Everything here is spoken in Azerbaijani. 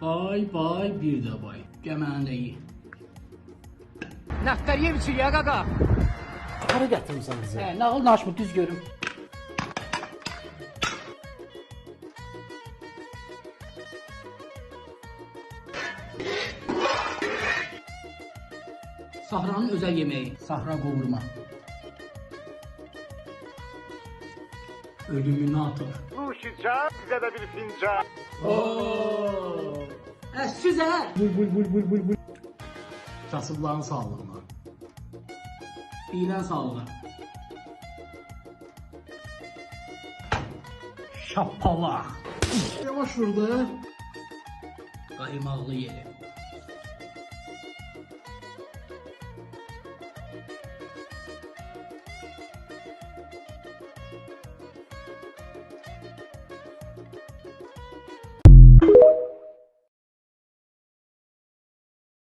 Bay, bir də bay. Gəməni də ye. Nəftər yem içir ya qaqa. Hara gətirmisən bizi? Nağıl naşmı düz görüm. Sahranın özəl yeməyi. Sahra qovurma. Ölümünü atır. Nuş içer, bize de bir fincan. Siz bul. Kasıbların sağlığına. İğren sağlığına. Şapalaq. Yavaş vurdu. Qaymaqlı yeri.